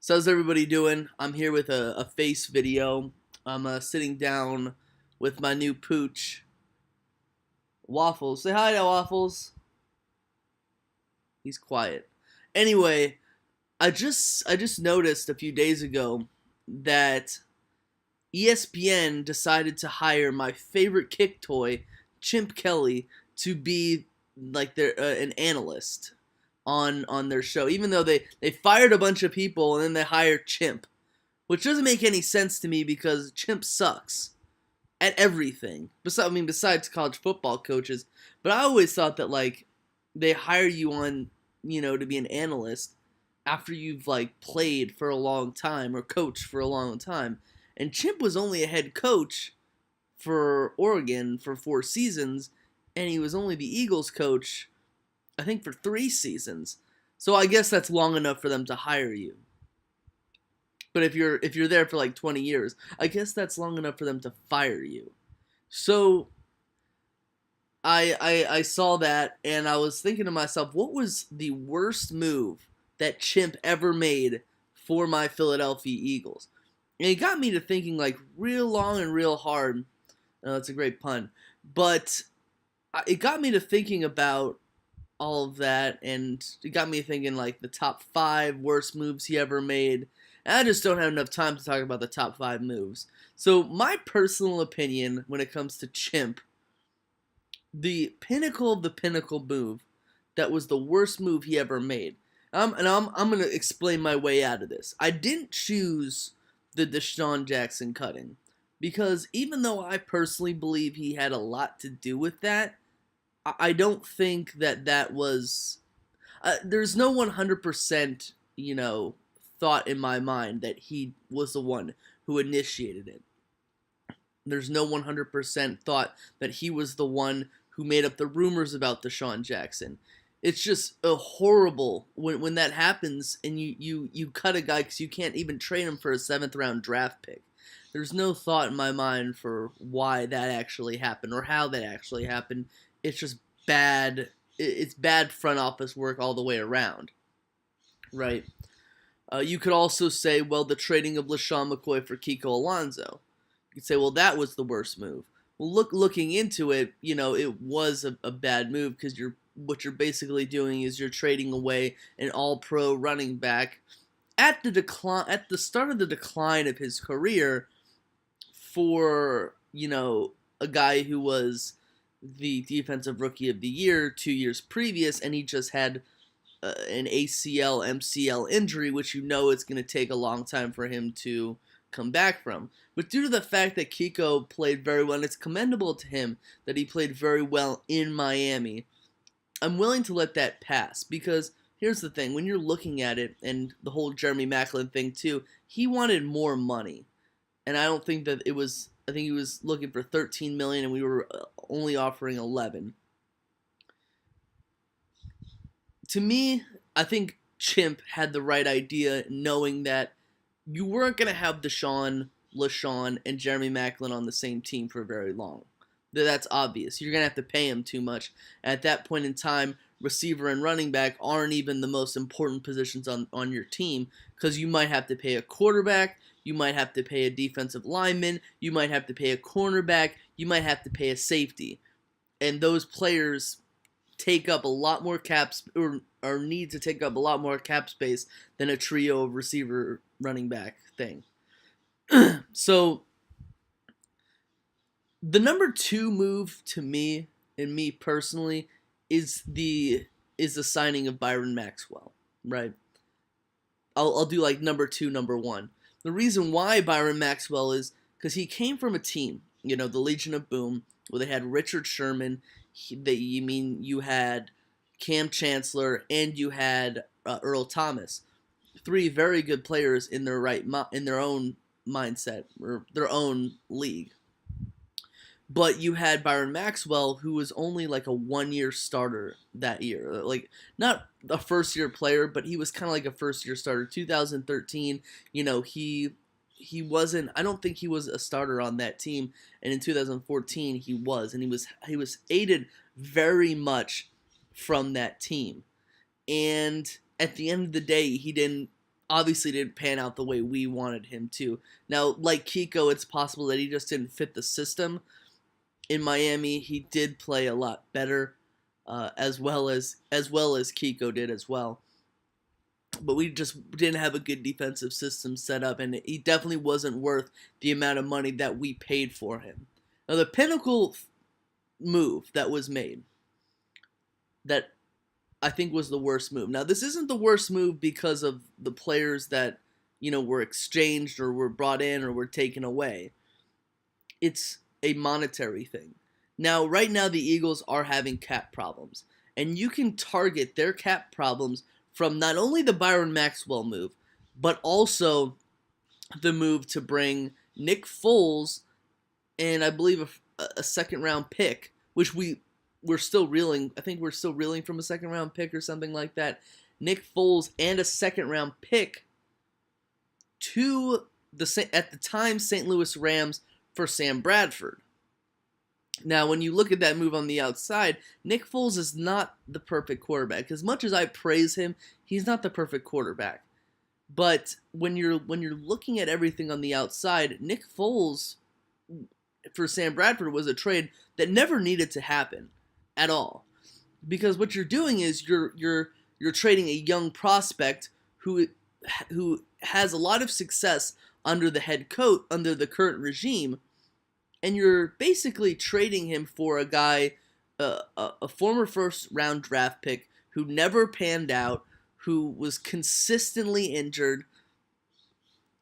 So how's everybody doing? I'm here with a face video. I'm sitting down with my new pooch, Waffles. Say hi to Waffles. He's quiet. Anyway, I just noticed a few days ago that ESPN decided to hire my favorite kick toy, Chimp Kelly, to be like their an analyst on their show. Even though they fired a bunch of people and then they hired Chimp, which doesn't make any sense to me because Chimp sucks at everything. Besides college football coaches, but I always thought that like they hire you on to be an analyst after you've like played for a long time or coached for a long time. And Chimp was only a head coach for Oregon for 4 seasons, and he was only the Eagles coach, I think, for 3 seasons. So I guess that's long enough for them to hire you. But if you're there for like 20 years, I guess that's long enough for them to fire you. So I saw that and I was thinking to myself, what was the worst move that Chimp ever made for my Philadelphia Eagles? And it got me to thinking like real long and real hard. That's a great pun. But it got me to thinking about all of that, and it got me thinking like the top 5 worst moves he ever made. And I just don't have enough time to talk about the top 5 moves. So my personal opinion when it comes to Chimp, the pinnacle of the pinnacle move that was the worst move he ever made. I'm going to explain my way out of this. I didn't choose the Deshaun Jackson cutting because even though I personally believe he had a lot to do with that, I don't think that was. There's no 100%, thought in my mind that he was the one who initiated it. There's no 100% thought that he was the one who made up the rumors about Deshaun Jackson. It's just a horrible when that happens and you cut a guy because you can't even trade him for a 7th round draft pick. There's no thought in my mind for why that actually happened or how that actually happened. It's just bad. It's bad front office work all the way around, right? You could also say, well, the trading of LaShawn McCoy for Kiko Alonso. You could say, well, that was the worst move. Well, looking into it, it was a bad move because what you're basically doing is you're trading away an all-pro running back at the start of the decline of his career for a guy who was the defensive rookie of the year 2 years previous, and he just had an ACL, MCL injury, which it's going to take a long time for him to come back from. But due to the fact that Kiko played very well, and it's commendable to him that he played very well in Miami, I'm willing to let that pass because here's the thing. When you're looking at it, and the whole Jeremy Maclin thing too, he wanted more money. And I don't think that it was, I think he was looking for $13 million and we were only offering 11. To me, I think Chimp had the right idea knowing that you weren't going to have Deshaun, LaShawn, and Jeremy Maclin on the same team for very long. That's obvious. You're going to have to pay him too much. At that point in time, receiver and running back aren't even the most important positions on your team because you might have to pay a quarterback, you might have to pay a defensive lineman, you might have to pay a cornerback, you might have to pay a safety. And those players take up a lot more caps or need to take up a lot more cap space than a trio of receiver running back thing. So the number 2 move to me, and me personally, is the signing of Byron Maxwell, right? I'll do like number 2, number 1. The reason why Byron Maxwell is because he came from a team, the Legion of Boom, where they had Richard Sherman, you had Cam Chancellor, and you had Earl Thomas, 3 very good players in their own mindset or their own league. But you had Byron Maxwell, who was only like a 1-year starter that year. Like, not a first-year player, but he was kind of like a first-year starter. 2013, he wasn't, I don't think he was a starter on that team. And in 2014, he was. And he was aided very much from that team. And at the end of the day, he didn't obviously didn't pan out the way we wanted him to. Now, like Kiko, it's possible that he just didn't fit the system. In Miami, he did play a lot better, as well as Kiko did as well. But we just didn't have a good defensive system set up, and he definitely wasn't worth the amount of money that we paid for him. Now, the pinnacle move that was made, that I think was the worst move. Now, this isn't the worst move because of the players that, were exchanged or were brought in or were taken away. It's a monetary thing. Now, right now, the Eagles are having cap problems, and you can target their cap problems from not only the Byron Maxwell move, but also the move to bring Nick Foles and I believe a second-round pick, which we're still reeling. I think we're still reeling from a second-round pick or something like that. Nick Foles and a second-round pick to at the time St. Louis Rams for Sam Bradford. Now, when you look at that move on the outside, Nick Foles is not the perfect quarterback. As much as I praise him, he's not the perfect quarterback. But when you're looking at everything on the outside, Nick Foles for Sam Bradford was a trade that never needed to happen at all. Because what you're doing is you're trading a young prospect who has a lot of success under the under the current regime, and you're basically trading him for a guy, a former first-round draft pick who never panned out, who was consistently injured,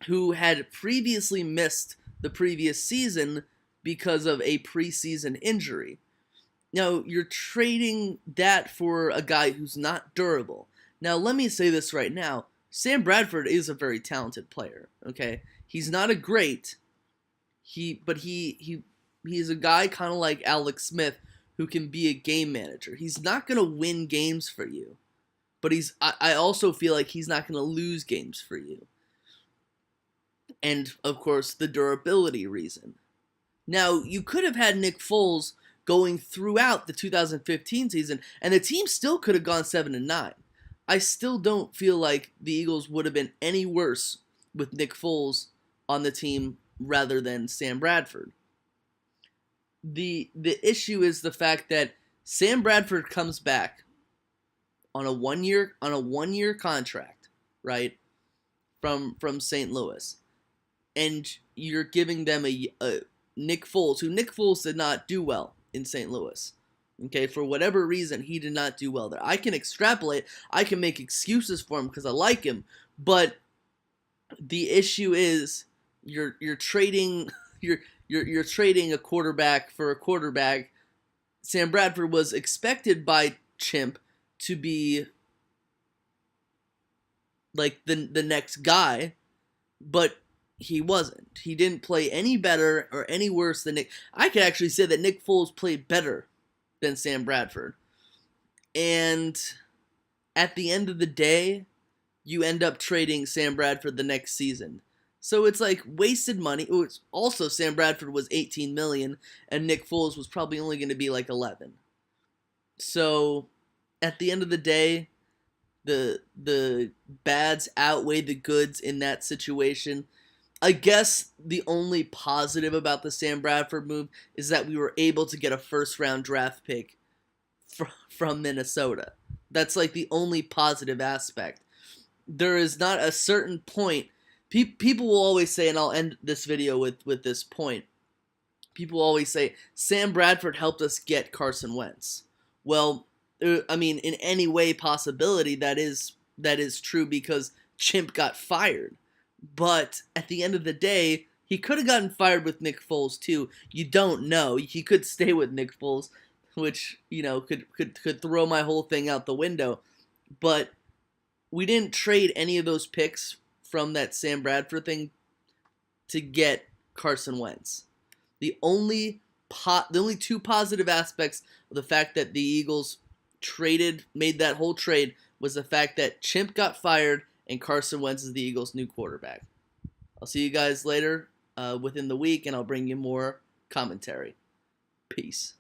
who had previously missed the previous season because of a preseason injury. Now, you're trading that for a guy who's not durable. Now, let me say this right now. Sam Bradford is a very talented player, okay? He's not a great... But he is a guy kind of like Alex Smith who can be a game manager. He's not going to win games for you, but I also feel like he's not going to lose games for you. And, of course, the durability reason. Now, you could have had Nick Foles going throughout the 2015 season, and the team still could have gone 7-9. I still don't feel like the Eagles would have been any worse with Nick Foles on the team rather than Sam Bradford. The issue is the fact that Sam Bradford comes back on a one year contract, right? From St. Louis. And you're giving them a Nick Foles, who Nick Foles did not do well in St. Louis. Okay, for whatever reason, he did not do well there. I can extrapolate, I can make excuses for him because I like him, but the issue is you're trading you're trading a quarterback for a quarterback. Sam Bradford was expected by Chimp to be like the next guy, but he wasn't. He didn't play any better or any worse than Nick. I could actually say that Nick Foles played better than Sam Bradford. And at the end of the day, you end up trading Sam Bradford the next season. So it's like wasted money. Also, Sam Bradford was $18 million, and Nick Foles was probably only going to be like $11 million. So at the end of the day, the bads outweigh the goods in that situation. I guess the only positive about the Sam Bradford move is that we were able to get a first-round draft pick from Minnesota. That's like the only positive aspect. There is not a certain point. People will always say, and I'll end this video with this point. People always say, Sam Bradford helped us get Carson Wentz. Well, I mean, in any way possibility, that is true because Chimp got fired. But at the end of the day, he could have gotten fired with Nick Foles too. You don't know. He could stay with Nick Foles, which, could throw my whole thing out the window. But we didn't trade any of those picks from that Sam Bradford thing to get Carson Wentz. The only two positive aspects of the fact that the Eagles made that whole trade was the fact that Chimp got fired and Carson Wentz is the Eagles' new quarterback. I'll see you guys later within the week, and I'll bring you more commentary. Peace.